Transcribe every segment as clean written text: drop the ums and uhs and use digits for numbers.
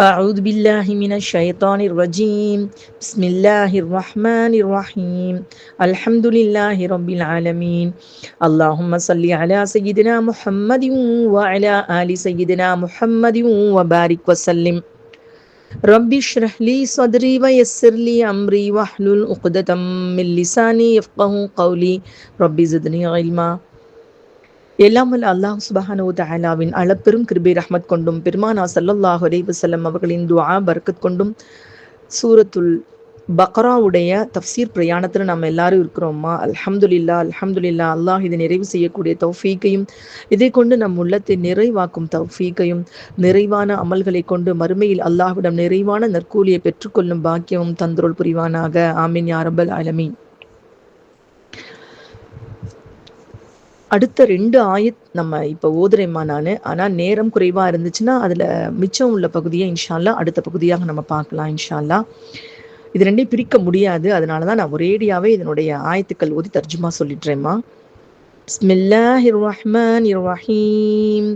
أعوذ بالله من الشيطان الرجيم بسم الله الرحمن الرحيم الحمد لله رب العالمين اللهم صل على سيدنا محمد وعلى آل سيدنا محمد وبارك وسلم رب اشرح لي صدري ويسر لي أمري واحلل عقدة من لساني يفقهوا قولي رب زدني علما. எல்லாம் வல்ல அல்லாஹ் சுப்ஹானஹு தஆலாவின் அளப்பெரும் கிருபை ரஹ்மத் கொண்டும் பெருமானா ஸல்லல்லாஹு அலைஹி வஸல்லம் அவர்களின் துஆ பரக்கத் கொண்டும் சூரத்துல் பக்ராவுடைய தஃப்சீர் பிரயாணத்தில் நம்ம எல்லாரும் இருக்கிறோம்மா. அல்ஹம்துலில்லாஹ் அல்ஹம்துலில்லாஹ். அல்லாஹ் இதை நிறைவு செய்யக்கூடிய தௌஃபீக்கையும் இதை கொண்டு நம் உள்ளத்தை நிறைவாக்கும் தௌஃபீக்கையும் நிறைவான அமல்களை கொண்டு மறுமையில் அல்லாஹ்விடம் நிறைவான நற்கூலியை பெற்றுக்கொள்ளும் பாக்கியமும் தந்தருள் புரிவானாக. ஆமீன் யா ரப்பல் ஆலமீன். அடுத்த 2 ஆயத் நம்ம இப்போ ஓதுறேம்மா நான். ஆனால் நேரம் குறைவாக இருந்துச்சுன்னா அதில் மிச்சம் உள்ள பகுதியை இன்ஷா அல்லாஹ் அடுத்த பகுதியாக நம்ம பார்க்கலாம் இன்ஷா அல்லாஹ். இது ரெண்டையும் பிரிக்க முடியாது, அதனால தான் நான் ஒரேடியாவே இதனுடைய ஆயத்துக்கள் ஓதி தர்ஜுமா சொல்லிடுறேம்மா. பிஸ்மில்லாஹிர் ரஹ்மானிர் ரஹீம்.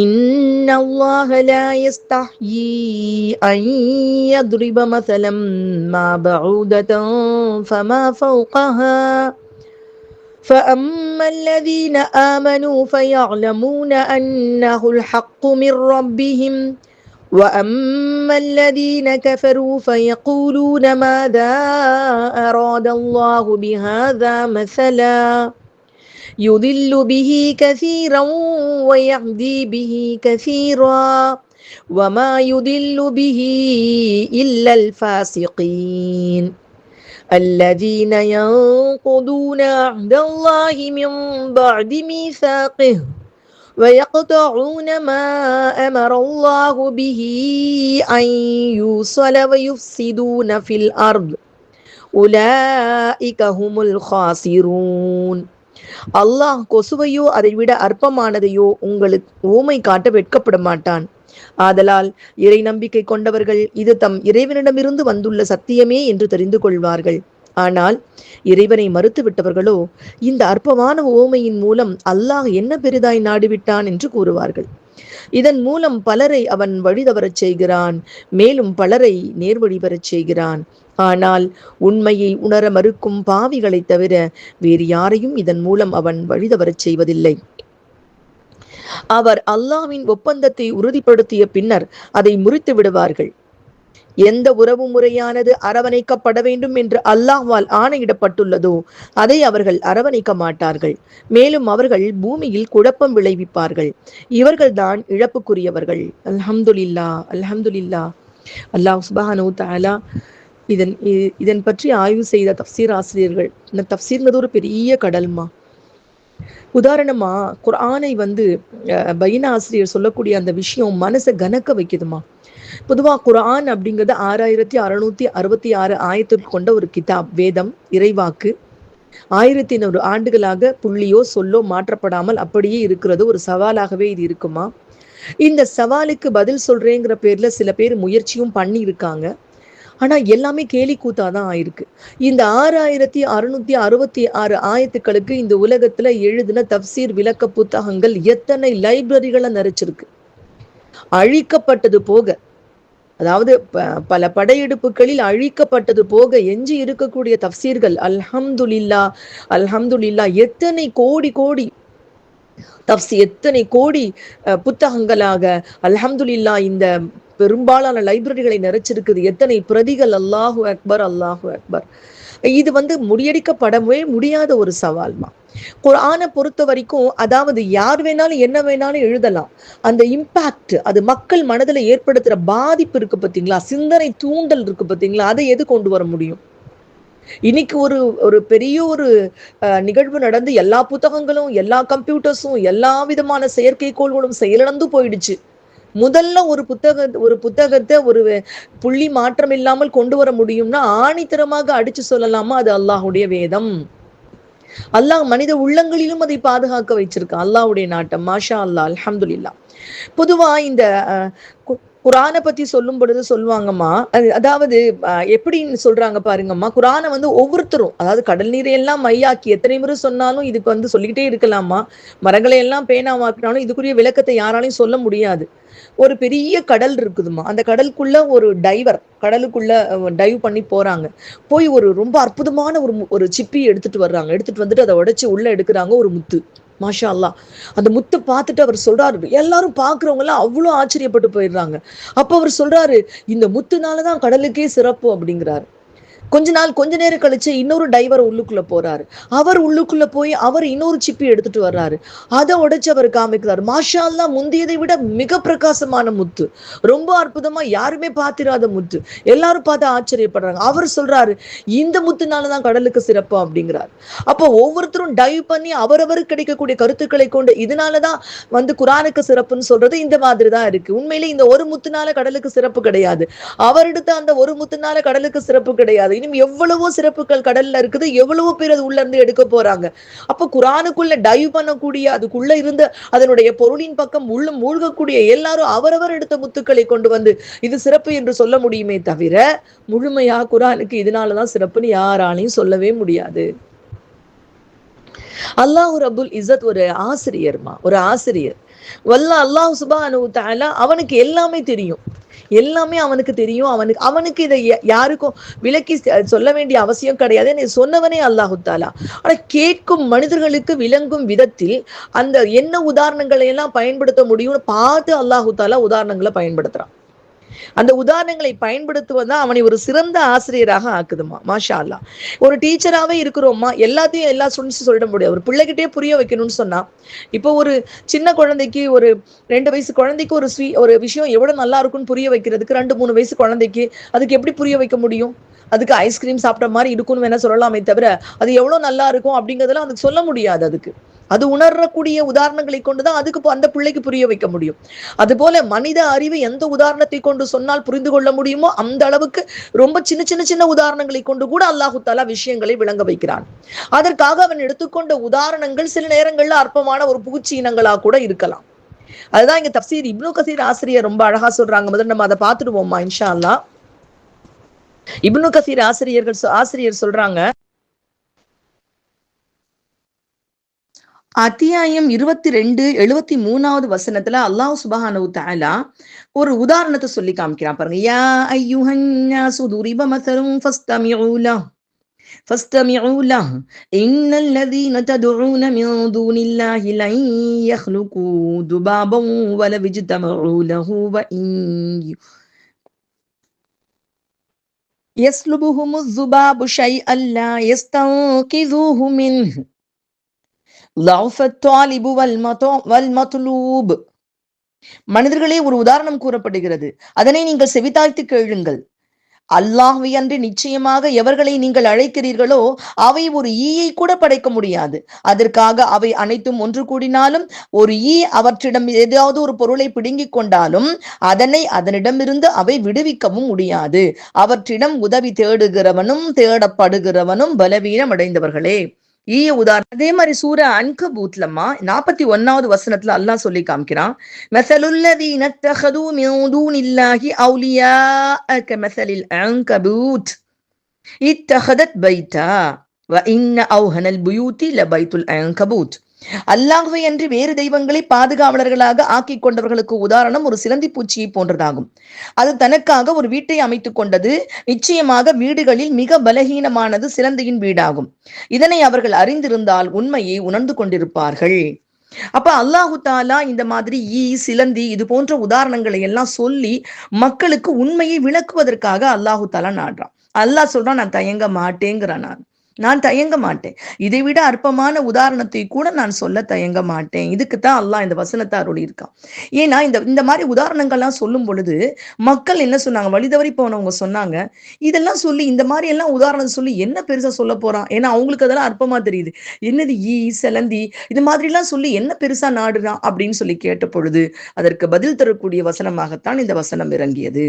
இன்னல்லாஹ லா யஸ்தஹ்யி அன் யத்ரிப மஸலம் மா பஊததன் ஃபமா ஃபௌகஹா فأما الذين آمنوا فيعلمون أنه الحق من ربهم وأما الذين كفروا فيقولون ماذا أراد الله بهذا مثلا يضل به كثيرا ويهدي به كثيرا وما يضل به إلا الفاسقين الذين ينقضون عهد الله من بعد ميثاقه ويقطعون ما أمر الله به أن يوصل ويفسدون في الأرض أولئك هم الخاسرون. அல்லாஹ் கொசுவையோ அதைவிட அற்பமானதையோ உங்களுக்கு ஊமை காட்ட வெட்கப்பட மாட்டான். ஆதலால் இறை நம்பிக்கை கொண்டவர்கள் இது தம் இறைவனிடமிருந்து வந்துள்ள சத்தியமே என்று தெரிந்து கொள்வார்கள். ஆனால் இறைவனை மறுத்து விட்டவர்களோ இந்த அற்பமான ஓமையின் மூலம் அல்லாஹ் என்ன பெரிதாய் நாடிவிட்டான் என்று கூறுவார்கள். இதன் மூலம் பலரை அவன் வழி தவறச் செய்கிறான், மேலும் பலரை நேர்வழி பெறச் செய்கிறான். ஆனால் உண்மையை உணர மறுக்கும் பாவிகளை தவிர வேறு யாரையும் இதன் மூலம் அவன் வழி தவறச் செய்வதில்லை. அவர் அல்லாஹ்வின் ஒப்பந்தத்தை உறுதிப்படுத்திய பின்னர் அதை முறித்து விடுவார்கள். எந்த உறவு முறையானது அரவணைக்கப்பட வேண்டும் என்று அல்லாஹ்வால் ஆணையிடப்பட்டுள்ளதோ அதை அவர்கள் அரவணைக்க மாட்டார்கள். மேலும் அவர்கள் பூமியில் குழப்பம் விளைவிப்பார்கள். இவர்கள்தான் இழப்புக்குரியவர்கள். அல்ஹம்துலில்லாஹ் அல்ஹம்துலில்லாஹ். அல்லாஹ் சுப்ஹானஹு தஆலா இதன் பற்றி ஆய்வு செய்த தஃப்சீர் ஆசிரியர்கள், இந்த தஃப்சீர்ங்கிறது ஒரு பெரிய கடல்மா. உதாரணமா குர்ஆனை பைன ஆசிரியர் சொல்லக்கூடிய அந்த விஷயம் மனசை கனக்க வைக்குதுமா. பொதுவா குர்ஆன் அப்படிங்கிறது 6666 ஆயத்துக்கு கொண்ட ஒரு கிதாப், வேதம், இறைவாக்கு. 1100 ஆண்டுகளாக புள்ளியோ சொல்லோ மாற்றப்படாமல் அப்படியே இருக்கிறது. ஒரு சவாலாகவே இது இருக்குமா. இந்த சவாலுக்கு பதில் சொல்றேங்கிற பேர்ல சில பேர் முயற்சியும் பண்ணி இருக்காங்க. ஆனா எல்லாமே கேலி கூத்தாதான் ஆயிருக்கு. இந்த 6666 ஆயத்துக்களுக்கு இந்த உலகத்துல எழுதின தஃப்சீர் விளக்க புத்தகங்கள் எத்தனை லைப்ரரிகளை நிறைச்சிருக்கு. அழிக்கப்பட்டது போக, அதாவது பல படையெடுப்புகளில் அழிக்கப்பட்டது போக எஞ்சி இருக்கக்கூடிய தஃப்சீர்கள் அல்ஹம்துலில்லாஹ் அல்ஹம்துலில்லாஹ் எத்தனை கோடி கோடி எத்தனை கோடி புத்தகங்களாக அல்ஹம்துலில்லாஹ் இந்த பெரும்பாலான லைப்ரரிகளை நிறைச்சிருக்குது. எத்தனை பிரதிகள். அல்லாஹு அக்பர் அல்லாஹு அக்பர். இது முறியடிக்கப்படவே முடியாத ஒரு சவால்மா. குர்ஆனை பொறுத்த வரைக்கும், அதாவது யார் வேணாலும் என்ன வேணாலும் எழுதலாம். அந்த இம்பாக்ட், அது மக்கள் மனதில் ஏற்படுத்துற பாதிப்பு இருக்கு பார்த்தீங்களா, சிந்தனை தூண்டல் இருக்கு பார்த்தீங்களா, அதை எது கொண்டு வர முடியும்? இன்னைக்கு ஒரு பெரிய நிகழ்வு நடந்து எல்லா புத்தகங்களும், எல்லா கம்ப்யூட்டர்ஸும், எல்லா விதமான செயற்கைக்கோள்களும் செயலிழந்து போயிடுச்சு. முதல்ல ஒரு புத்தகத்தை ஒரு புள்ளி மாற்றம் இல்லாமல் கொண்டு வர முடியும்னா ஆணித்தரமாக அடிச்சு சொல்லலாமா, அது அல்லாஹுடைய வேதம். அல்லாஹ் மனித உள்ளங்களிலும் அதை பாதுகாக்க வச்சிருக்கான். அல்லாஹுடைய நாட்டம். மாஷா அல்லாஹ் அல்ஹம்துலில்லாஹ். பொதுவா இந்த குர்ஆனை பத்தி சொல்லும் பொழுது சொல்லுவாங்கம்மா, அதாவது எப்படின்னு சொல்றாங்க பாருங்கம்மா. குர்ஆனை ஒவ்வொருத்தரும், அதாவது கடல் நீரை எல்லாம் மையாக்கி எத்தனை முறை சொன்னாலும் இதுக்கு சொல்லிக்கிட்டே இருக்கலாமா. மரங்களை எல்லாம் பேனாவாக்கினாலும் இதுக்குரிய விளக்கத்தை யாராலையும் சொல்ல முடியாது. ஒரு பெரிய கடல் இருக்குதுமா, அந்த கடலுக்குள்ள ஒரு டைவர் கடலுக்குள்ள டைவ் பண்ணி போறாங்க. போய் ஒரு ரொம்ப அற்புதமான ஒரு சிப்பி எடுத்துட்டு வர்றாங்க. எடுத்துட்டு வந்துட்டு அதை உடைச்சு உள்ள எடுக்கிறாங்க. ஒரு முத்து. மாஷா அல்லா. அந்த முத்து பார்த்துட்டு அவர் சொல்றாரு, எல்லாரும் பாக்குறவங்க எல்லாம் அவ்வளவு ஆச்சரியப்பட்டு போயிடுறாங்க. அப்ப அவர் சொல்றாரு, இந்த முத்துனாலதான் கடலுக்கே சிறப்பு அப்படிங்கிறாரு. கொஞ்ச நேரம் கழிச்சு இன்னொரு டைவர் உள்ளுக்குள்ள போறாரு. அவர் உள்ளுக்குள்ள போய் அவர் இன்னொரு சிப்பி எடுத்துட்டு வர்றாரு. அதை உடைச்சு அவர் காமிக்கிறாரு. மாஷா அல்லாஹ், முந்தியதை விட மிக பிரகாசமான முத்து, ரொம்ப அற்புதமா யாருமே பார்த்திராத முத்து. எல்லாரும் பார்த்து ஆச்சரியப்படுறாங்க. அவர் சொல்றாரு, இந்த முத்துனாலதான் கடலுக்கு சிறப்பு அப்படிங்கிறாரு. அப்போ ஒவ்வொருத்தரும் டைவ் பண்ணி அவரவருக்கு கிடைக்கக்கூடிய கருத்துக்களை கொண்டு இதனாலதான் குரானுக்கு சிறப்புன்னு சொல்றது இந்த மாதிரிதான் இருக்கு. உண்மையிலே இந்த ஒரு முத்துனால கடலுக்கு சிறப்பு கிடையாது. அவர் எடுத்த அந்த ஒரு முத்துனால கடலுக்கு சிறப்பு கிடையாது. இன்னும் எவ்வளவோ சிறப்புகள் கடல்ல இருக்குது. எவ்வளவோ பேர் அது உள்ள இருந்து எடுக்க போறாங்க. அப்ப குரானுக்குள்ள டைவ் பண்ணக்கூடிய, அதுக்குள்ள இருந்து அதனுடைய பொருளின் பக்கம் உள்ள மூழ்கக்கூடிய எல்லாரும் அவரவர் எடுத்த முத்துக்களை கொண்டு வந்து இது சிறப்பு என்று சொல்ல முடியுமே தவிர, முழுமையா குரானுக்கு இதனாலதான் சிறப்புன்னு யாராலையும் சொல்லவே முடியாது. அல்லாஹ் ரபுல் இஸ்ஸத் ஒரு ஆசிரியர்மா, ஒரு ஆசிரியர். அல்லாஹ் சுப்ஹானஹு வ தஆலா அவனுக்கு எல்லாமே தெரியும். எல்லாமே அவனுக்கு தெரியும். அவனுக்கு இதை யாருக்கும் விளக்கி சொல்ல வேண்டிய அவசியம் கிடையாது. சொன்னவனே அல்லாஹு தாலா. ஆனா கேட்கும் மனிதர்களுக்கு விளங்கும் விதத்தில் அந்த என்ன உதாரணங்களை எல்லாம் பயன்படுத்த முடியும்னு பார்த்து அல்லாஹு தாலா உதாரணங்களை பயன்படுத்துறான். அந்த உதாரணங்களை பயன்படுத்துவதுதான் அவனை ஒரு சிறந்த ஆசிரியராக ஆக்குதுமா. மாஷா அல்லா. ஒரு டீச்சராகவே இருக்கிறோமா, எல்லாத்தையும் எல்லா ஸ்டூடெண்ட்ஸும் சொல்லிட முடியாது. ஒரு பிள்ளைகிட்டே புரிய வைக்கணும்னு சொன்னா, இப்போ ஒரு சின்ன குழந்தைக்கு, ஒரு 2 வயசு குழந்தைக்கு ஒரு விஷயம் எவ்வளவு நல்லா இருக்கும்னு புரிய வைக்கிறதுக்கு 2-3 வயசு குழந்தைக்கு அதுக்கு எப்படி புரிய வைக்க முடியும்? அதுக்கு ஐஸ்கிரீம் சாப்பிட்ட மாதிரி இருக்கும்னு வேணா சொல்லலாமே தவிர, அது எவ்வளவு நல்லா இருக்கும் அப்படிங்கிறதெல்லாம் அதுக்கு சொல்ல முடியாது. அதுக்கு அது உணரக்கூடிய உதாரணங்களை கொண்டுதான் அதுக்கு அந்த பிள்ளைக்கு புரிய வைக்க முடியும். அதுபோல மனித அறிவு எந்த உதாரணத்தை கொண்டு சொன்னால் புரிந்து கொள்ள முடியுமோ அந்த அளவுக்கு ரொம்ப சின்ன உதாரணங்களை கொண்டு கூட அல்லாஹு தாலா விஷயங்களை விளங்க வைக்கிறான். அதற்காக அவன் எடுத்துக்கொண்ட உதாரணங்கள் சில நேரங்கள்ல அற்பமான ஒரு பூச்சி இனங்களா கூட இருக்கலாம். அதுதான் இங்க தப்சீர் இப்னு கசீர் ஆசிரியர் ரொம்ப அழகா சொல்றாங்க. முதல்ல நம்ம அதை பார்த்துடுவோம்மா இன்ஷா அல்லாஹ். இப்னு கசீர் ஆசிரியர் சொல்றாங்க, அத்தியாயம் 22 73வது வசனத்துல அல்லாஹ் சுப்ஹானஹு தஆலா ஒரு உதாரணத்தை சொல்லி காமிக்கிறான் பாருங்க. யா அய்யுஹன் நாஸு துரிப மஸலும் ஃபஸ்தமிஉ லஹு இன்னல் லதீன ததுஊன மின் தூனில்லாஹி லன் யக்லுகு துபாபன் வலவ் இஜ்தமஉ லஹு வ இன் யஸ்லுபுஹுமு ஸுபாபு ஷைஅன் லா யஸ்தன்கிதுஹு மின்ஹு மனிதர்களே, ஒரு உதாரணம் கூறப்படுகிறது, அதனை நீங்கள் செவித்தாய்த்து கேளுங்கள். அல்லாஹ்வை அன்றி நிச்சயமாக எவர்களை நீங்கள் அழைக்கிறீர்களோ அவை ஒரு ஈயை கூட படைக்க முடியாது. அதற்காக அவை அனைத்தும் ஒன்று கூடினாலும் ஒரு ஈ அவற்றிடம் ஏதாவது ஒரு பொருளை பிடுங்கிக் கொண்டாலும் அதனிடமிருந்து அவை விடுவிக்கவும் முடியாது. அவற்றிடம் உதவி தேடுகிறவனும் தேடப்படுகிறவனும் பலவீனம் அடைந்தவர்களே. ஈய உதாரணம். அதே மாதிரி சூர அன்கபூத்லமா 41வது வசனத்துல அல்லாஹ் சொல்லி காமிக்கிறான், மஸலுல்லதீன தஹது மின் தூனில்லாஹி அவுலியாஅ கமஸலில் அன்கபூத் இத்தஹதத் பைத்தா வ இன்ன அவ்ஹனல் புயூதி லபைத்துல் அன்கபூத். அல்லாஹ்வை அன்றி வேறு தெய்வங்களை பாதுகாவலர்களாக ஆக்கி கொண்டவர்களுக்கு உதாரணம் ஒரு சிலந்தி பூச்சியை போன்றதாகும். அது தனக்காக ஒரு வீட்டை அமைத்துக் கொண்டது. நிச்சயமாக வீடுகளில் மிக பலகீனமானது சிலந்தியின் வீடாகும். இதனை அவர்கள் அறிந்திருந்தால் உண்மையை உணர்ந்து கொண்டிருப்பார்கள். அப்ப அல்லாஹு தாலா இந்த மாதிரி சிலந்தி இது போன்ற உதாரணங்களை எல்லாம் சொல்லி மக்களுக்கு உண்மையை விளக்குவதற்காக அல்லாஹு தாலா நாடுறான். அல்லாஹ் சொல்றான், நான் தயங்க மாட்டேங்கிறான். நான் தயங்க மாட்டேன். இதை விட அற்பமான உதாரணத்தை கூட நான் சொல்ல தயங்க மாட்டேன். இதுக்குத்தான் அல்லாஹ் இந்த வசனத்தை அருளி இருக்கான். ஏன்னா இந்த மாதிரி உதாரணங்கள்லாம் சொல்லும் பொழுது மக்கள் என்ன சொன்னாங்க, வழிதவறி போனவங்க சொன்னாங்க, இதெல்லாம் சொல்லி இந்த மாதிரி எல்லாம் உதாரணம் சொல்லி என்ன பெருசா சொல்ல போறான்? ஏன்னா அவங்களுக்கு அதெல்லாம் அற்பமா தெரியுது. என்னது செலந்தி இது மாதிரி எல்லாம் சொல்லி என்ன பெருசா நாடுறான் அப்படின்னு சொல்லி கேட்ட பொழுது அதற்கு பதில் தரக்கூடிய வசனமாகத்தான் இந்த வசனம் இறங்கியது.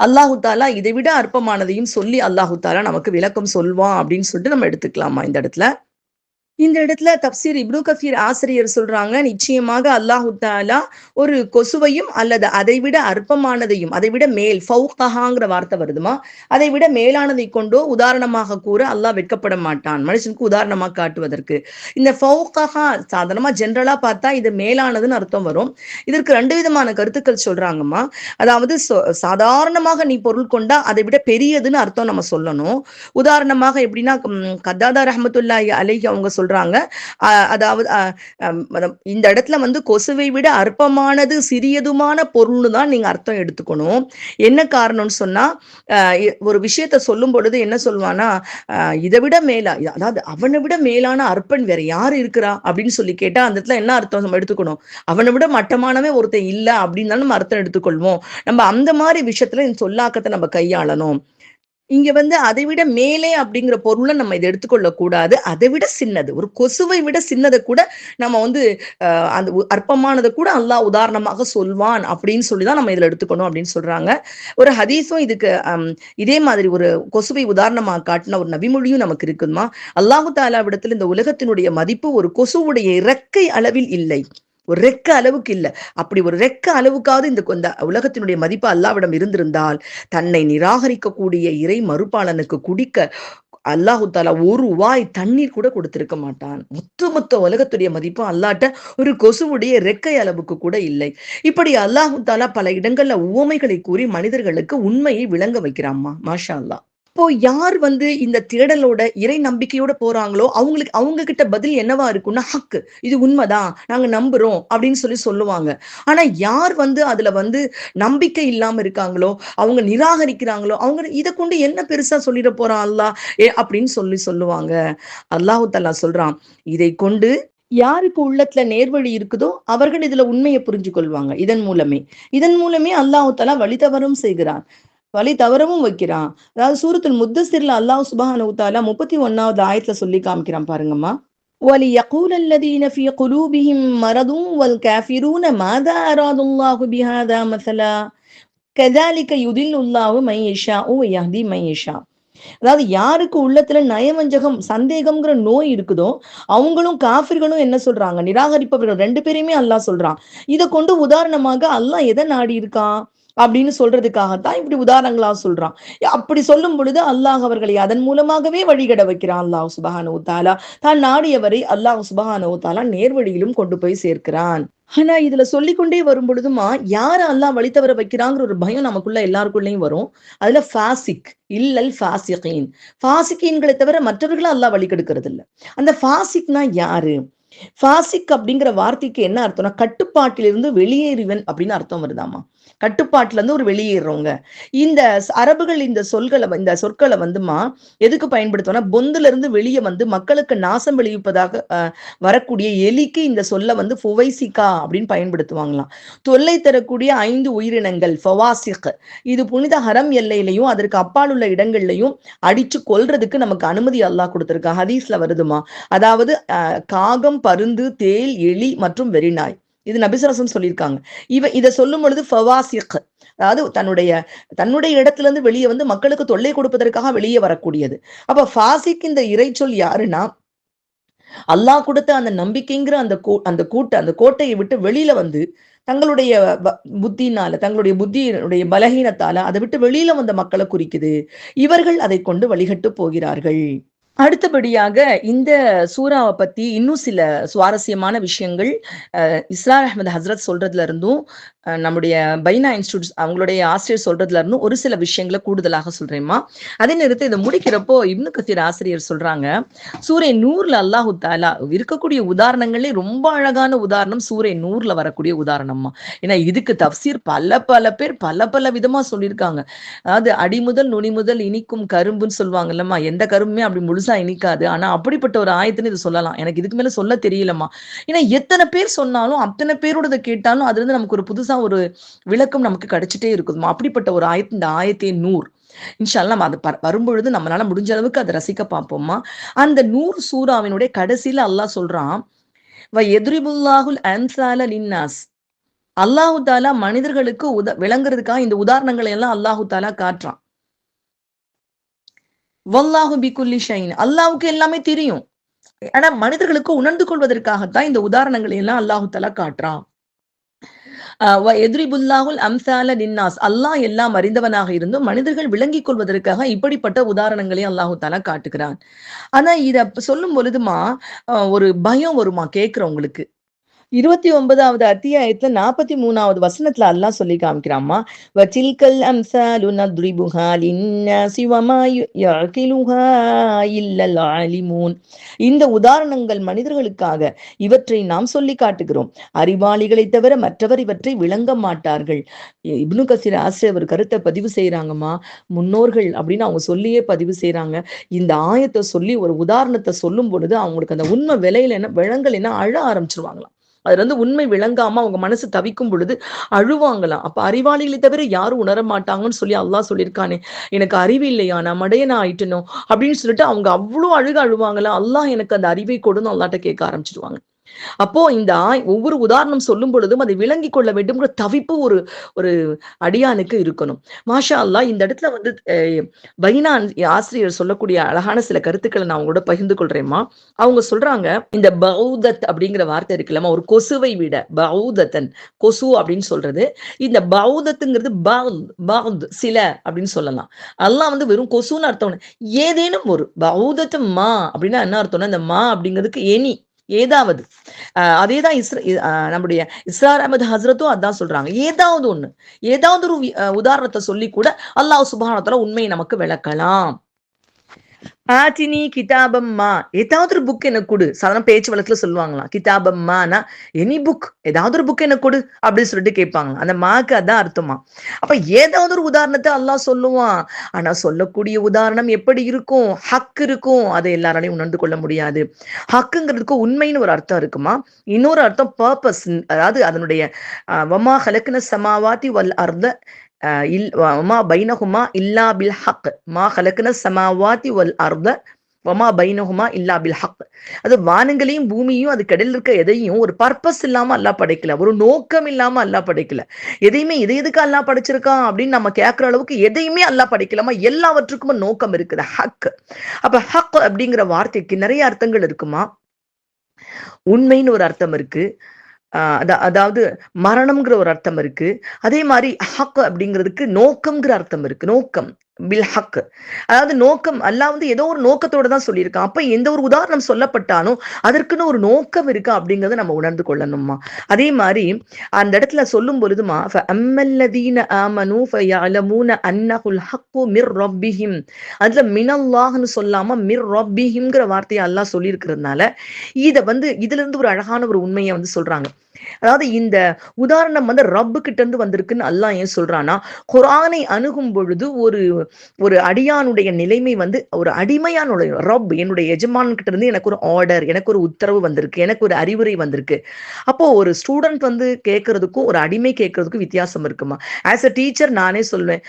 அல்லாஹு தாலா இதை விட அற்பமானதையும் சொல்லி அல்லாஹு தாலா நமக்கு விளக்கம் சொல்வான் அப்படின்னு சொல்லிட்டு நம்ம எடுத்துக்கலாமா இந்த இடத்துல. இந்த இடத்துல தப்சீர் இப்னு கசீர் ஆசிரியர் சொல்றாங்க, நிச்சயமாக அல்லாஹு தஆலா ஒரு கொசுவையும் அல்லது அதைவிட அற்பமானதையும், அதைவிட மேல் ஃபௌகஹாங்கிற வார்த்தை வருதுமா, அதை விட மேலானதை கொண்டோ உதாரணமாக கூற அல்லாஹ் வெட்கப்பட மாட்டான். மனுஷனுக்கு உதாரணமா காட்டுவதற்கு. இந்த ஃபௌகஹா சாதாரணமா ஜென்ரலா பார்த்தா இது மேலானதுன்னு அர்த்தம் வரும். இதற்கு 2 விதமான கருத்துக்கள் சொல்றாங்கம்மா. அதாவது சாதாரணமாக நீ பொருள் கொண்டா அதை விட பெரியதுன்னு அர்த்தம் நம்ம சொல்லணும். உதாரணமாக எப்படின்னா கத்தாதா ரஹ்மத்துல்லாஹி அலைஹி அவங்க சொல்றாங்க, அதாவது இந்த இடத்துல வந்து கொசுவை விட அற்பமானது சிறியதுமான பொருள்னு தான் நீங்க அர்த்தம் எடுத்துக்கணும். என்ன காரணம்னு சொன்னா, ஒரு விஷயத்த சொல்லும் பொழுது என்ன சொல்லுவானா, இதை விட மேலா, அதாவது அவனை விட மேலான அற்பன் வேற யாரு இருக்கிறா அப்படின்னு சொல்லி கேட்டா அந்த இடத்துல என்ன அர்த்தம் நம்ம எடுத்துக்கணும், அவனை விட மட்டமானவே ஒருத்தன் இல்ல அப்படின்னு தான் நம்ம அர்த்தம் எடுத்துக்கொள்வோம். நம்ம அந்த மாதிரி விஷயத்துல இந்த சொல்லாக்கத்தை நம்ம கையாளணும். இங்க வந்து அதை விட மேலே அப்படிங்கிற பொருளை நம்ம இதை எடுத்துக்கொள்ள கூடாது. அதை விட சின்னது, ஒரு கொசுவை விட சின்னதை கூட நம்ம வந்து அந்த அற்பமானதை கூட அல்லாஹ் உதாரணமாக சொல்வான் அப்படின்னு சொல்லிதான் நம்ம இதுல எடுத்துக்கணும் அப்படின்னு சொல்றாங்க. ஒரு ஹதீஸும் இதுக்கு இதே மாதிரி ஒரு கொசுவை உதாரணமாக காட்டின ஒரு நபிமொழியும் நமக்கு இருக்குதுமா. அல்லாஹு தாலாவிடத்தில் இந்த உலகத்தினுடைய மதிப்பு ஒரு கொசுவுடைய இறக்கை அளவில் இல்லை, ஒரு ரெக்க அளவுக்கு இல்ல. அப்படி ஒரு ரெக்க அளவுக்காவது இந்த உலகத்தினுடைய மதிப்பு அல்லாவிடம் இருந்திருந்தால் தன்னை நிராகரிக்கக்கூடிய இறை மறுப்பாளனுக்கு குடிக்க அல்லாஹு தாலா ஒரு வாய் தண்ணீர் கூட கொடுத்திருக்க மாட்டான். மொத்த உலகத்துடைய மதிப்பு அல்லாட்ட ஒரு கொசுவுடைய ரெக்கை அளவுக்கு கூட இல்லை. இப்படி அல்லாஹு தாலா பல இடங்கள்ல உவமைகளை கூறி மனிதர்களுக்கு உண்மையை விளங்க வைக்கிறாம்மா. மாஷா அல்லா. இப்போ யார் வந்து இந்த தேடலோட இறை நம்பிக்கையோட போறாங்களோ அவங்க கிட்ட பதில் என்னவா இருக்கும்னா, ஹக்கு, இது உண்மைதான், நாங்க நம்புறோம் அப்படின்னு சொல்லுவாங்க. ஆனா யார் வந்து அதுல வந்து நம்பிக்கை இல்லாம இருக்காங்களோ, அவங்க நிராகரிக்கிறாங்களோ, அவங்க இதை கொண்டு என்ன பெருசா சொல்லிட போறான் அல்லாஹ் அப்படின்னு சொல்லுவாங்க. அல்லாஹு தஆலா சொல்றான், இதை கொண்டு யாருக்கு உள்ளத்துல நேர்வழி இருக்குதோ அவர்கள் இதுல உண்மையை புரிஞ்சு கொள்வாங்க. இதன் மூலமே அல்லாஹு தஆலா வழி தவறும் செய்கிறான், வழி தவறவும் வைக்கிறான். அதாவது சூரத்துல் முத்தஸிர்ல அல்லாஹ் சுப்ஹானஹு வ தஆலா 31வது ஆயத்துல சொல்லி காமிக்கிறான் பாருங்கம்மா. وَلِيَقُولَ الَّذِينَ فِي قُلُوبِهِم مَّرَضٌ وَالْكَافِرُونَ مَاذَا أَرَادَ اللَّهُ بِهَذَا مَثَلًا كَذَلِكَ يُضِلُّ اللَّهُ مَن يَشَاءُ وَيَهْدِي مَن يَشَاء. அதாவது யாருக்கு உள்ளத்துல நயவஞ்சகம் சந்தேகம்ங்கிற நோய் இருக்குதோ அவங்களும் காஃபிர்களும் என்ன சொல்றாங்க, நிராகரிப்பவர்கள் 2 பேரையுமே அல்லாஹ் சொல்றான். இதை கொண்டு உதாரணமாக அல்லாஹ் எதை நாடி இருக்கான் அப்படின்னு சொல்றதுக்காகத்தான் இப்படி உதாரணங்களா சொல்றான். அப்படி சொல்லும் பொழுது அல்லாஹ் அவர்களை அதன் மூலமாகவே வழிகட வைக்கிறான். அல்லாஹ் சுப்ஹானஹு வ தஆலா தான் நாடியவரை அல்லாஹ் சுப்ஹானஹு வ தஆலா நேர்வழியிலும் கொண்டு போய் சேர்க்கிறான். ஆனா இதுல சொல்லிக்கொண்டே வரும் பொழுதுமா யார அல்லாஹ் வழி தவற வைக்கிறாங்கிற ஒரு பயம் நமக்குள்ள எல்லாருக்குள்ளயும் வரும். அதுல ஃபாசிக் இல்லல் ஃபாசிகீன், ஃபாசிகீன்களை தவிர மற்றவர்களை அல்லாஹ் வழி கெடுக்கிறது இல்ல. அந்த ஃபாசிக்னா யாரு? ஃபாசிக் அப்படிங்கிற வார்த்தைக்கு என்ன அர்த்தம்னா கட்டுப்பாட்டிலிருந்து வெளியேறிவன் அப்படின்னு அர்த்தம் வருதாமா. கட்டுப்பாட்டுல இருந்து ஒரு வெளியேறவங்க. இந்த அரபுகள் இந்த சொற்களை வந்துமா எதுக்கு பயன்படுத்துவோம்னா, பொந்துல இருந்து வெளியே வந்து மக்களுக்கு நாசம் விளைவிப்பதாக வரக்கூடிய எலிக்கு இந்த சொல்ல வந்து ஃபுவைசிகா அப்படின்னு பயன்படுத்துவாங்களாம். தொல்லை தரக்கூடிய 5 உயிரினங்கள் ஃபவாசிக், இது புனித ஹரம் எல்லையிலையும் அதற்கு அப்பால் உள்ள இடங்கள்லையும் அடிச்சு கொல்றதுக்கு நமக்கு அனுமதி அல்லாஹ் கொடுத்திருக்கா. ஹதீஸ்ல வருதுமா. அதாவது காகம், பருந்து, தேல், எலி மற்றும் வெறிநாய், இது நபி ஸல்லல்லாஹு அலைஹி வஸல்லம் சொல்லியிருக்காங்க. இதை சொல்லும் பொழுது ஃபவாசிக், அதாவது தன்னுடைய இடத்துல இருந்து வெளியே வந்து மக்களுக்கு தொல்லை கொடுப்பதற்காக வெளியே வரக்கூடியது. அப்ப ஃபாசிக் இந்த இறைச்சொல் யாருன்னா, அல்லாஹ் கொடுத்த அந்த நம்பிக்கைங்கிற அந்த கோட்டையை விட்டு வெளியில வந்து தங்களுடைய புத்தினால, தங்களுடைய புத்தியினுடைய பலகீனத்தால அதை விட்டு வெளியில வந்த மக்களை குறிக்குது. இவர்கள் அதை கொண்டு வழிகட்டு போகிறார்கள். அடுத்தபடியாக இந்த சூறாவை பத்தி இன்னும் சில சுவாரஸ்யமான விஷயங்கள் இஸ்ரார் அஹமது ஹசரத் சொல்றதுல இருந்தும் நம்முடைய பைனா இன்ஸ்டியூட் அவங்களுடைய ஆசிரியர் சொல்றதுல இருந்தும் ஒரு சில விஷயங்களை கூடுதலாக சொல்றேம்மா. அதே நேரத்தில் இதை முடிக்கிறப்போ இப்னு கசீர் ஆசிரியர் சொல்றாங்க, சூரை நூர்ல அல்லாஹு தாலா இருக்கக்கூடிய உதாரணங்களே ரொம்ப அழகான உதாரணம் சூரை நூர்ல வரக்கூடிய உதாரணம்மா. ஏன்னா இதுக்கு தப்சீர் பல பேர் பல விதமா சொல்லியிருக்காங்க. அதாவது அடிமுதல் நுனி முதல் இனிக்கும் கரும்புன்னு சொல்லுவாங்கல்லம்மா. எந்த கரும்புமே அப்படி முழுசா இனிக்காது. ஆனா அப்படிப்பட்ட ஒரு ஆயத்துன்னு இது சொல்லலாம். எனக்கு இதுக்கு மேல சொல்ல தெரியலம்மா. ஏன்னா எத்தனை பேர் சொன்னாலும் அத்தனை பேரோட கேட்டாலும் அதுல இருந்து நமக்கு ஒரு புதுசா ஒரு விளக்கம் நமக்கு கிடைச்சிட்டே இருக்குதுமா. அப்படிப்பட்ட ஒரு ஆயத்து இந்த ஆயத்தே நூர். இன்ஷா அல்லாஹ் நம்ம அது வரும்பொழுது நம்மளால முடிஞ்ச அளவுக்கு அதை ரசிக்க பார்ப்போம்மா. அந்த நூர் சூறாவினுடைய கடைசியில அல்லாஹ் சொல்றான், வ எத்ரிபுல்லாஹுல் அம்சால லின்னாஸ், அல்லாஹு தாலா மனிதர்களுக்கு விளங்குறதுக்காக இந்த உதாரணங்களை எல்லாம் அல்லாஹு தாலா காட்டுறான். வல்லாஹு பிகுல்லி ஷைன், அல்லாஹ்வுக்கு எல்லாமே தெரியும். ஆனா மனிதர்களுக்கு உணர்ந்து கொள்வதற்காகத்தான் இந்த உதாரணங்களை எல்லாம் அல்லாஹு தஆலா காட்டுறான். எதிரிபுல்லாஹுல் அம்சால நின்னாஸ், அல்லாஹ் எல்லாம் அறிந்தவனாக இருந்தும் மனிதர்கள் விளங்கிக் கொள்வதற்காக இப்படிப்பட்ட உதாரணங்களை அல்லாஹு தஆலா காட்டுகிறான். ஆனா இத சொல்லும் பொழுதுமா ஒரு பயம் வருமா கேட்கிறவங்களுக்கு. 29வது அத்தியாயத்துல 43வது வசனத்துல அல்லாஹ் சொல்லி காமிக்கிறாமா, வசில்கல் அம்சாலு நத்ரிபுஹா லின்னாஸி வமா யஅகிலுஹா இல்லல் ஆலிமூன். இந்த உதாரணங்கள் மனிதர்களுக்காக, இவற்றை நாம் சொல்லி காட்டுகிறோம், அறிவாளிகளை தவிர மற்றவர் இவற்றை விளங்க மாட்டார்கள். இப்னு கசீர் ஆசிரியர் ஒரு கருத்தை பதிவு செய்யறாங்கம்மா, முன்னோர்கள் அப்படின்னு அவங்க சொல்லியே பதிவு செய்யறாங்க. இந்த ஆயத்தை சொல்லி ஒரு உதாரணத்தை சொல்லும் பொழுது அவங்களுக்கு அந்த உண்மை விலையில என்ன விளங்கலைன்னா அழ ஆரம்பிச்சிருவாங்களாம். அதுல இருந்து உண்மை விளங்காம அவங்க மனசு தவிக்கும் பொழுது அழுவாங்களாம். அப்ப அறிவாளிகளை தவிர யாரும் உணர மாட்டாங்கன்னு சொல்லி அல்லாஹ் சொல்லியிருக்கானே, எனக்கு அறிவு இல்லையா, நான் மடையனா ஆயிட்டனோ அப்படின்னு சொல்லிட்டு அவங்க அவ்வளவு அழுவாங்களாம். அல்லாஹ் எனக்கு அந்த அறிவை கொடுன்னு அல்லாட்ட கேட்க ஆரம்பிச்சிடுவாங்க. அப்போ இந்த ஒவ்வொரு உதாரணம் சொல்லும் பொழுதும் அதை விளங்கி கொள்ள வேண்டும்ங்கிற தவிப்பு ஒரு ஒரு அடியானுக்கு இருக்கணும். மாஷா அல்லாஹ் இந்த இடத்துல வந்து பைனான் ஆசிரியர் சொல்லக்கூடிய அழகான சில கருத்துக்களை நான் அவங்களோட பகிர்ந்து கொள்றேம்மா. அவங்க சொல்றாங்க, இந்த பௌதத் அப்படிங்கிற வார்த்தை இருக்குல்லமா, ஒரு கொசுவை விட பௌதத்தன், கொசு அப்படின்னு சொல்றது. இந்த பௌதத்துங்கிறது பௌத் சில அப்படின்னு சொல்லலாம். அல்லாஹ் வந்து வெறும் கொசுன்னு அர்த்தம். ஏதேனும் ஒரு பௌதத்து மா அப்படின்னா என்ன அர்த்தம்னா, இந்த மா அப்படிங்கிறதுக்கு எனி ஏதாவது, அதேதான் நம்முடைய இஸ்ரார் அஹமது ஹசரத்தும் அதான் சொல்றாங்க. ஏதாவது ஒண்ணு, ஏதாவது ஒரு உதாரணத்தை சொல்லி கூட அல்லாஹ் சுப்ஹானஹு வ தஆலா உண்மையை நமக்கு விளக்கலாம். ஆச்சினி கிதாபம்மா, ஏதாவது ஒரு புக் எனக்கு கொடு. சாதாரண பேச்சு வழக்குல சொல்லுவாங்களாம், கிதாபம்மானா எனி புக், ஏதாவது ஒரு புக் எனக்கு கொடு அப்படின்னு சொல்லிட்டு கேட்பாங்க. அந்த மாக்கு அதான் அர்த்தமா. அப்ப ஏதாவது ஒரு உதாரணத்தை அல்லாஹ் சொல்லுவான். ஆனா சொல்லக்கூடிய உதாரணம் எப்படி இருக்கும், ஹக் இருக்கும், அதை எல்லாராலையும் உணர்ந்து கொள்ள முடியாது. ஹக்குங்கிறதுக்கு உண்மைன்னு ஒரு அர்த்தம் இருக்குமா, இன்னொரு அர்த்தம் பர்பஸ், அதாவது அதனுடைய வமா ஹலக்ன சமாவாதி வல் அர்த வமா பைனஹுமா இல்லா பில் ஹக், மா ஹலக்ன சமாவாதி வல் அர்த வமா பைனஹுமா இல்லா பில் ஹக். அது வானங்களையும் பூமியும் அது கடலில் இருக்க எதையும் ஒரு பர்பஸ் இல்லாம அல்லாஹ் படைக்கல, ஒரு நோக்கம் இல்லாம அல்லாஹ் படைக்கல. எதையுமே இது எதுக்கு அல்லாஹ் படைச்சிருக்கான் அப்படின்னு நம்ம கேட்கிற அளவுக்கு எதையுமே அல்லாஹ் படைக்கலாமா, எல்லாவற்றுக்கும் நோக்கம் இருக்குது, ஹக். அப்ப ஹக் அப்படிங்கிற வார்த்தைக்கு நிறைய அர்த்தங்கள் இருக்குமா. உண்மைன்னு ஒரு அர்த்தம் இருக்கு, அதாவது மரணம்ங்கிற ஒரு அர்த்தம் இருக்கு. அதே மாதிரி ஹக் அப்படிங்கிறதுக்கு நோக்கம்ங்கிற அர்த்தம் இருக்கு, நோக்கம் பில் ஹக், அதாவது நோக்கம். அல்லாஹ் வந்து ஏதோ ஒரு நோக்கத்தோட தான் சொல்லியிருக்கான். அப்ப எந்த ஒரு உதாரணம் சொல்லப்பட்டாலும் அதற்குன்னு ஒரு நோக்கம் இருக்கு அப்படிங்கறத நம்ம உணர்ந்து கொள்ளணுமா. அதே மாதிரி அந்த இடத்துல சொல்லும் பொழுதுமா, அம்மல்லதீன ஆமனு ஃபயஅலமூன அன்னஹுல் ஹக்கு மிர் ரப்பிஹிம், அதுல மினல்லாஹ்னு சொல்லாம மிர் ரப்பிஹிம்ங்கிற வார்த்தையை அல்லாஹ் சொல்லி இருக்கிறதுனால இத வந்து இதுல இருந்து ஒரு அழகான ஒரு உண்மையை வந்து சொல்றாங்க. அதாவது இந்த உதாரணம் வந்து ரப்பு கிட்ட இருந்து வந்திருக்குன்னு அல்லாஹ் ஏன் சொல்றானா, குர்ஆனை அணுகும் பொழுது ஒரு அடியானுடைய நிலைமை வந்து ஒரு அடிமையான ரப், என்னுடைய எஜமான் கிட்ட இருந்து எனக்கு ஒரு ஆர்டர், எனக்கு ஒரு உத்தரவு வந்திருக்கு, எனக்கு ஒரு அறிவுரை வந்திருக்கு. அப்போ ஒரு ஸ்டூடெண்ட் வந்து கேட்கறதுக்கும் ஒரு அடிமை கேட்கறதுக்கும் வித்தியாசம் இருக்குமா. ஆஸ் அ டீச்சர் நானே சொல்வேன்,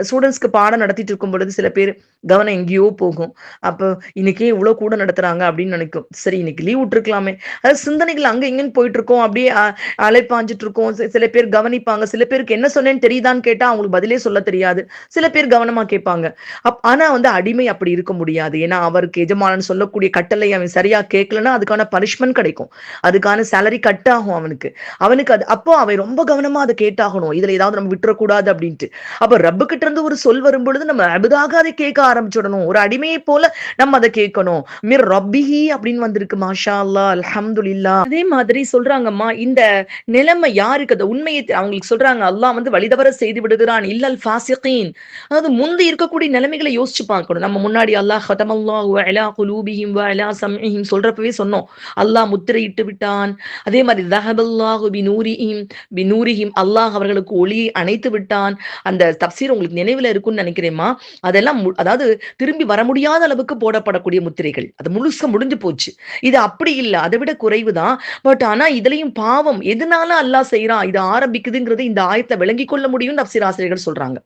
ஸ்டூடெண்ட்ஸ்க்கு பாடம் நடத்திட்டு இருக்கும் பொழுது சில பேர் கவனம் எங்கேயோ போகும். அப்போ இன்னைக்கே இவ்வளவு கூட நடத்துறாங்க அப்படின்னு நினைக்கும், சரி இன்னைக்கு லீவ் விட்டுருக்கலாமே, அதாவது சிந்தனைகள் அங்க இங்கன்னு போயிட்டு இருக்கோம், அப்படியே அலைப்பாஞ்சிட்டு இருக்கோம். சில பேர் கவனிப்பாங்க, சில பேருக்கு என்ன சொன்னேன்னு தெரியுதான்னு கேட்டா அவங்களுக்கு பதிலே சொல்ல தெரியாது, சில பேர் கவனமா கேட்பாங்க. ஆனா வந்து அடிமை அப்படி இருக்க முடியாது. ஏன்னா அவருக்கு எஜமானன் சொல்லக்கூடிய கட்டளை அவன் சரியா கேட்கலன்னா அதுக்கான பனிஷ்மெண்ட் கிடைக்கும், அதுக்கான சேலரி கட் ஆகும் அவனுக்கு. அது அப்போ அவன் ரொம்ப கவனமா அதை கேட்டாகணும், இதுல ஏதாவது நம்ம விட்டுறக்கூடாது அப்படின்ட்டு. அப்ப ரப்பு கிட்ட இருந்து ஒரு சொல் வரும் பொழுது நம்ம அபுதாக அதை கேட்க ஆரம்பிச்சிடணும், ஒரு அடிமையை போல நம்ம அதை கேட்கணும். மிர் ரப்பிஹி அப்படின்னு வந்திருக்கு, மாஷா அல்லாஹ், அல்ஹம்துலில்லாஹ். அதே மாதிரி சொல்றாங்கம்மா, இந்த நிலைமை யாருக்கு, அந்த உண்மையை அவங்களுக்கு சொல்றாங்க, அல்லாஹ் வந்து வழிதவற செய்து விடுகிறான் இல்லல் ஃபாசிகீன். அதாவது முந்தி இருக்கக்கூடிய நிலைமைகளை யோசிச்சு பார்க்கணும். நம்ம முன்னாடி அல்லாஹ் ஹதமல்லாஹு அலா குலூபிஹிம் வ அலா சம்இஹிம் சொல்றப்பவே சொன்னோம், அல்லாஹ் முத்திரையிட்டு விட்டான். அதே மாதிரி தஹபல்லாஹு பினூரிஹிம், அல்லாஹ் அவர்களுக்கு ஒளியை அணைத்து விட்டான். அந்த தப்சீர் உங்களுக்கு நினைவுல இருக்குன்னு நினைக்கிறேம்மா. அதெல்லாம் அதாவது திரும்பி வர முடியாத அளவுக்கு போடப்படக்கூடிய முத்திரைகள், அது முழுசா முடிஞ்சு போச்சு. இது அப்படி இல்லை, அதை விட குறைவுதான். பட் ஆனா இதுலயும் பாவம் எதனால அல்லாஹ் செய்யறான், இது ஆரம்பிக்குதுங்கிறது இந்த ஆயத்தை விளங்கி கொள்ள முடியும் தப்சீர் ஆசிரியர்கள் சொல்றாங்க.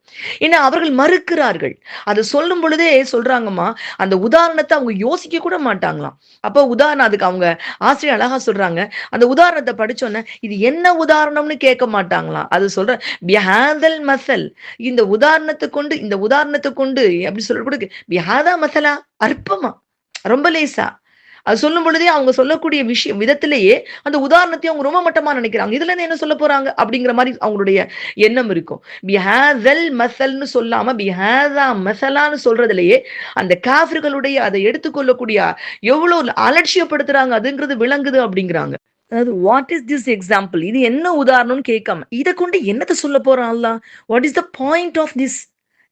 ஏன்னா அவர்கள் மறுக்கிறார்கள், அதை சொல்லும் பொழுதே சொல்றாங்கம்மா, அந்த உதாரணத்தை அவங்க யோசிக்க கூட மாட்டாங்களாம். அப்ப உதாரணம் அதுக்கு அவங்க ஆசிரியர் அழகா சொல்றாங்க, அந்த உதாரணத்தை படிச்சோன்னே இது என்ன உதாரணம்னு கேட்க மாட்டாங்களாம். அது சொல்ற பிஹாதல் மசல், இந்த உதாரணத்தை கொண்டு அப்படி சொல்ற கூட பிஹாதா மசலா, அற்பமா, ரொம்ப லேசா, அது சொல்லும் பொழுதே அவங்க சொல்லக்கூடிய விஷயம் விதத்திலேயே அந்த உதாரணத்தையும் அவங்க ரொம்ப மட்டமா நினைக்கிறாங்க. இதுல இருந்து என்ன சொல்ல போறாங்க அப்படிங்கிற மாதிரி அவங்களுடைய எண்ணம் இருக்கும். பிஹாசல் மசல்னு சொல்லாம பிஹாசா மசலான்னு சொல்றதுலயே அந்த காஃபிர்களுடைய அதை எடுத்துக்கொள்ளக்கூடிய எவ்வளவு அலட்சியப்படுத்துறாங்க அதுங்கிறது விளங்குது அப்படிங்கிறாங்க. அதாவது வாட் இஸ் திஸ் எக்ஸாம்பிள், இது என்ன உதாரணம்னு கேட்காம இதை கொண்டு என்னத்தை சொல்ல போறான் Allah, what is the point of this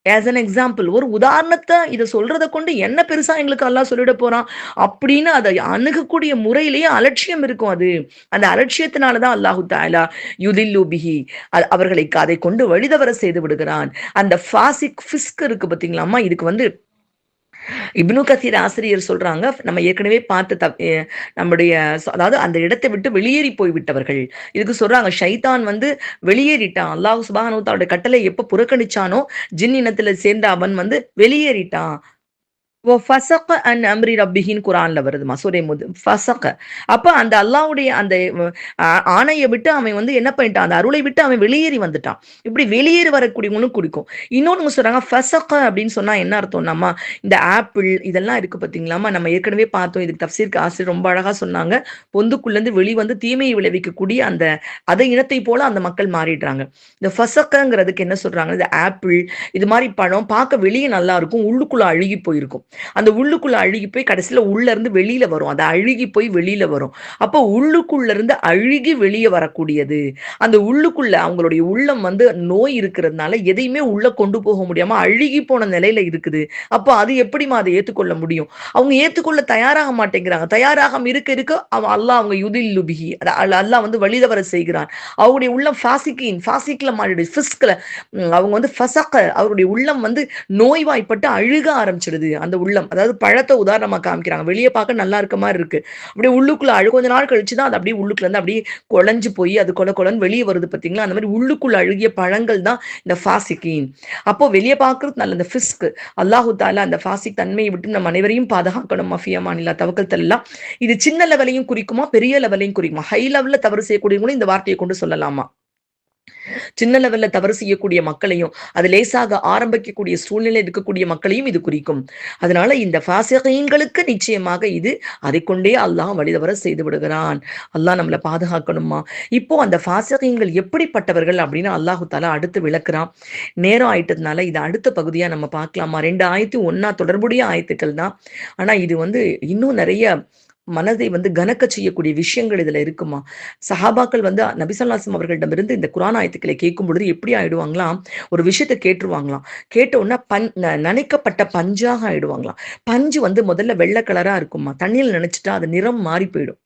as an example, ஒரு உதாரணத்தை இதை சொல்றதை கொண்டு என்ன பெருசா எங்களுக்கு அல்லாஹ் சொல்லிட போறான் அப்படின்னு அதை அணுகக்கூடிய முறையிலேயே அலட்சியம் இருக்கும். அது அந்த அலட்சியத்தினாலதான் அல்லாஹு தஆலா யுதில்லு பிஹி, அவர்களை அதை கொண்டு வழிதவர செய்து விடுகிறான். அந்த ஃபாசிக் ஃபிஸ்க் இருக்கு பாத்தீங்களாமா, இதுக்கு வந்து இப்னு கசீர் ஆசிரியர் சொல்றாங்க, நம்ம ஏற்கனவே பார்த்த நம்முடைய அதாவது அந்த இடத்தை விட்டு வெளியேறி போய் விட்டவர்கள், இதுக்கு சொல்றாங்க ஷைத்தான் வந்து வெளியேறிட்டான். அல்லாஹ் சுப்ஹானஹு வ தஆலாவுடைய கட்டளை எப்ப புறக்கணிச்சானோ ஜின் இனத்துல சேர்ந்த அவன் வந்து வெளியேறிட்டான். அம்ரி ரப்பிஹின் குரான்ல வருதுமா சூரே ஃபசக. அப்ப அந்த அல்லாஹ்வுடைய அந்த ஆணையை விட்டு அவன் வந்து என்ன பண்ணிட்டான், அந்த அருளை விட்டு அவன் வெளியேறி வந்துட்டான். இப்படி வெளியேறி வரக்கூடியவங்களும் குறிக்கும். இன்னொன்னு சொல்றாங்க ஃபசக அப்படின்னு சொன்னா என்ன அர்த்தம்னாமா, இந்த ஆப்பிள் இதெல்லாம் இருக்கு பாத்தீங்களாமா, நம்ம ஏற்கனவே பார்த்தோம். இதுக்கு தஃப்சீருக்கு ஆசிரியர் ரொம்ப அழகா சொன்னாங்க. பொந்துக்குள்ள இருந்து வெளிவந்து தீமையை விளைவிக்கக்கூடிய அந்த அதை இனத்தை போல அந்த மக்கள் மாறிடுறாங்க. இந்த ஃபசகங்கிறதுக்கு என்ன சொல்றாங்க, இந்த ஆப்பிள் இது மாதிரி பழம் பார்க்க வெளியே நல்லா இருக்கும், உள்ளுக்குள்ள அழுகி போயிருக்கும். அந்த உள்ளுக்குள்ள அழுகி போய் கடைசியில உள்ள இருந்து வெளியில வரும். அது அழுகி போய் வெளியில வரும். அப்போ உள்ளுக்குள்ள இருந்து அழுகி வெளியே வரக்கூடியது. அந்த உள்ளுக்குள்ள அவங்களுடைய உள்ளம் வந்து நோய் இருக்கிறதுனால எதையுமே உள்ள கொண்டு போக முடியாம அழுகி போன நிலையில இருக்குது. அப்போ அது எப்படிமா அதை ஏத்துக்கொள்ள முடியும்? அவங்க ஏத்துக்கொள்ள தயாராக மாட்டேங்கிறாங்க. தயாராக இருக்க இருக்க அல்லாஹ் அவங்க யுதில்லு பிஹி, அல்லாஹ் வந்து வழிதவர செய்கிறான். அவருடைய உள்ளம் ஃபாசிக்ல மாறிடுது, ஃபிஸ்க்ல அவங்க வந்து ஃபசக, அவருடைய உள்ளம் வந்து நோய்வாய்ப்பட்டு அழுக ஆரம்பிச்சிடுது. அந்த உள்ளம், அதாவது பழத்தை உதாரணமா காமிக்கிறாங்க. வெளியே பார்க்க நல்லா இருக்க மாதிரி இருக்கு, அப்படியே உள்ளுக்குள்ள கொஞ்ச நாள் கழிச்சுதான் அது அப்படியே உள்ளுக்குள்ள இருந்து அப்படியே குழஞ்சு போய் அது கொலன்னு வெளியே வருது பாத்தீங்களா. அந்த மாதிரி உள்ளுக்குள்ள அழுகிய பழங்கள் தான் இந்த ஃபாசிகின். அப்போ வெளியே பார்க்கறது நல்ல இந்த ஃபிஸ்க். அல்லாஹு தாலா அந்த ஃபாசிக் தன்மையை விட்டு நம்ம அனைவரையும் பாதுகாக்கணும். மஃபியமானில்லா தவக்கல்தல்லாம். இது சின்ன லெவலையும் குறிக்குமா, பெரிய லெவலையும் குறிக்குமா? ஹை லெவல்ல தவறு செய்யக்கூடியவங்களும் இந்த வார்த்தையை கொண்டு சொல்லலாமா? சின்ன லெவல்ல தவறு செய்யக்கூடிய மக்களையும் அது லேசாக ஆரம்பிக்கக்கூடிய சூழ்நிலை இருக்கக்கூடிய மக்களையும் இது குறிக்கும். அதனால இந்த ஃபாசிகீன்களுக்கு நிச்சயமாக இது அதை கொண்டே அல்லாஹ் வழிதவர செய்து விடுகிறான். அல்லாஹ் நம்மளை பாதுகாக்கணுமா. இப்போ அந்த ஃபாசிகீன்கள் எப்படிப்பட்டவர்கள் அப்படின்னு அல்லாஹு தாலா அடுத்து விளக்குறான். நேரம் ஆயிட்டதுனால இது அடுத்த பகுதியா நம்ம பார்க்கலாமா. 2 ஆயத்து ஒன்னா தொடர்புடைய ஆயத்துக்கள் தான். ஆனா இது வந்து இன்னும் நிறைய மனதை வந்து கனக்க செய்யக்கூடிய விஷயங்கள் இதுல இருக்குமா. சஹாபாக்கள் வந்து நபி ஸல்லல்லாஹு அலைஹி வஸல்லம் அவர்களிடமிருந்து இந்த குர்ஆன் ஆயத்துக்களை கேட்கும் பொழுது எப்படி ஆயிடுவாங்களாம், ஒரு விஷயத்தை கேட்டுருவாங்களாம். கேட்ட உடனே நனைக்கப்பட்ட பஞ்சாக ஆயிடுவாங்களாம். பஞ்சு வந்து முதல்ல வெள்ளை கலரா இருக்குமா, தண்ணியில் நினைச்சிட்டா அது நிறம் மாறி போயிடும்.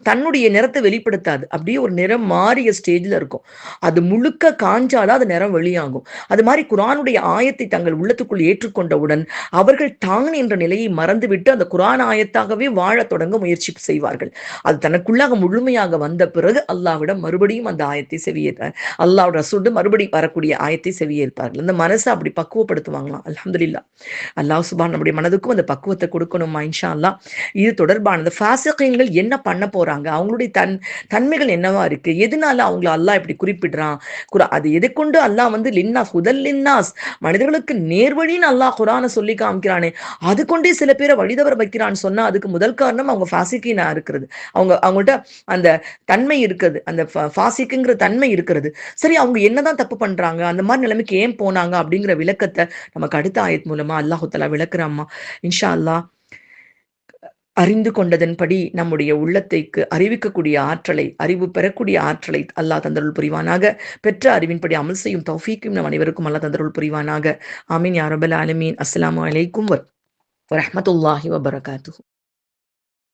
தன்னுடைய நிறத்தை வெளிப்படுத்தாது, அப்படியே ஒரு நிறம் மாறிய ஸ்டேஜ்ல இருக்கும். அது முழுக்க காஞ்சாதான் அது நிறம் வெளியாகும். அது மாதிரி குர்ஆனுடைய ஆயத்தை தங்கள் உள்ளத்துக்குள் ஏற்றுக்கொண்டவுடன் அவர்கள் தான் என்ற நிலையை மறந்துவிட்டு அந்த குர்ஆன் ஆயத்தாகவே வாழ தொடங்க முயற்சி செய்வார்கள். அது தனக்குள்ளாக முழுமையாக வந்த பிறகு அல்லாஹ்விடம் மறுபடியும் அந்த ஆயத்தை செவியேற்றார், அல்லாஹ் ரசூல் மறுபடியும் வரக்கூடிய ஆயத்தை செவியேற்பார்கள். அந்த மனசை அப்படி பக்குவப்படுத்துவாங்களாம். அல்ஹம்துலில்லாஹ். அல்லாஹ் சுப்ஹான் நம்முடைய மனதுக்கும் அந்த பக்குவத்தை கொடுக்கணுமா இன்ஷா அல்லாஹ். இது தொடர்பானது ஃபாசிகீன்கள் என்ன பண்ண போறாங்க, அவங்களுடைய தன்மைகள் என்னவா இருக்கு, எதனால அவங்கள அல்லாஹ் இப்படி குறிப்பிடுறான், அது எதை கொண்டு அல்லாஹ் வந்து லின்னாஸ் ஹுதல் லின்னாஸ், மனிதர்களுக்கு நேர்வழின்னு அல்லாஹ் குர்ஆனை சொல்லி காமிக்கிறானே, அது கொண்டே சில பேரை வழிதவர வைக்கிறான்னு சொன்னா அதுக்கு முதல் காரணம் அவங்க ஃபாசிகீனா இருக்கிறது. அவங்கள்ட்ட அந்த தன்மை இருக்குது, அந்த ஃபாசிக்குங்கிற தன்மை இருக்கிறது. சரி, அவங்க என்னதான் தப்பு பண்றாங்க, அந்த மாதிரி நிலைமைக்கு ஏன் போனாங்க அப்படிங்கிற விளக்கத்தை நமக்கு அடுத்த ஆயத் மூலமா அல்லாஹு தஆலா விளக்குறாமா இன்ஷா அல்லாஹ். அறிந்து கொண்டதன்படி நம்முடைய உள்ளத்தைக்கு அறிவிக்கக்கூடிய ஆற்றலை, அறிவு பெறக்கூடிய ஆற்றலை அல்லாஹ் தந்தருள் புரிவானாக. பெற்ற அறிவின்படி அமல் செய்யும் தௌஃபீக்கும் நம் அனைவருக்கும் அல்லாஹ் தந்தருள் புரிவானாக. ஆமீன் யா ரப்பல் ஆலமீன். அஸ்ஸலாமு அலைக்கும் வரஹ்மத்துல்லாஹி வபரகாத்துஹு.